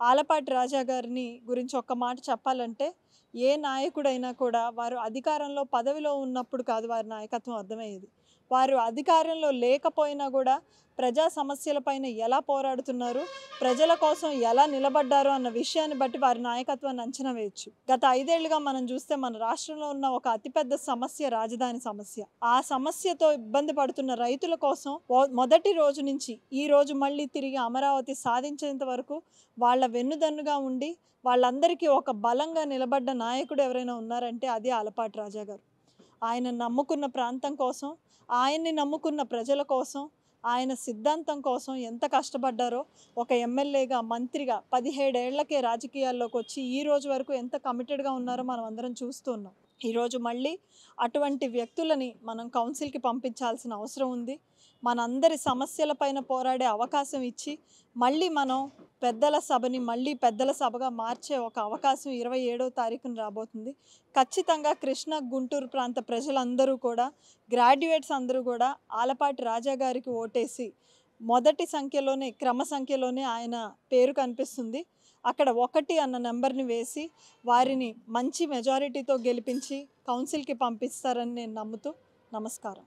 ఆలపాటి రాజా గారిని గురించి ఒక్క మాట చెప్పాలంటే, ఏ నాయకుడైనా కూడా వారు అధికారంలో, పదవిలో ఉన్నప్పుడు కాదు వారి నాయకత్వం అర్థమయ్యేది. వారు అధికారంలో లేకపోయినా గూడా ప్రజా సమస్యలపైన ఎలా పోరాడుతున్నారు, ప్రజల కోసం ఎలా నిలబడ్డారు అన్న విషయాన్ని బట్టి వారి నాయకత్వాన్ని అంచనా వేయొచ్చు. గత 5 ఏళ్లుగా మనం చూస్తే మన రాష్ట్రంలో ఉన్న ఒక అతిపెద్ద సమస్య రాజధాని సమస్య. ఆ సమస్యతో ఇబ్బంది పడుతున్న రైతుల కోసం మొదటి రోజు నుంచి ఈ రోజు మళ్ళీ తిరిగి అమరావతి సాధించేంత వరకు వాళ్ళ వెన్నుదన్నుగా ఉండి వాళ్ళందరికీ ఒక బలంగా నిలబడ్డ నాయకుడు ఎవరైనా ఉన్నారంటే అది ఆలపాటి రాజా గారు. ఆయన నమ్ముకున్న ప్రాంతం కోసం, ఆయన్ని నమ్ముకున్న ప్రజల కోసం, ఆయన సిద్ధాంతం కోసం ఎంత కష్టపడ్డారో ఒక ఎమ్మెల్యేగా, మంత్రిగా 17 ఏళ్లకే రాజకీయాల్లోకి వచ్చి ఈ రోజు వరకు ఎంత కమిటెడ్‌గా ఉన్నారో మనం అందరం చూస్తూ ఉన్నాం. ఈరోజు మళ్ళీ అటువంటి వ్యక్తులని మనం కౌన్సిల్‌కి పంపించాల్సిన అవసరం ఉంది. మనందరి సమస్యలపైన పోరాడే అవకాశం ఇచ్చి మళ్ళీ మనం పెద్దల సభని మళ్ళీ పెద్దల సభగా మార్చే ఒక అవకాశం 27వ తారీఖున రాబోతుంది. ఖచ్చితంగా కృష్ణా, గుంటూరు ప్రాంత ప్రజలందరూ కూడా, గ్రాడ్యుయేట్స్ అందరూ కూడా ఆలపాటి రాజా గారికి ఓటేసి మొదటి సంఖ్యలోనే, క్రమ సంఖ్యలోనే ఆయన పేరు కనిపిస్తుంది. అక్కడ 1 అన్న నెంబర్‌ని వేసి వారిని మంచి మెజారిటీతో గెలిపించి కౌన్సిల్‌కి పంపిస్తారని నేను నమ్ముతూ నమస్కారం.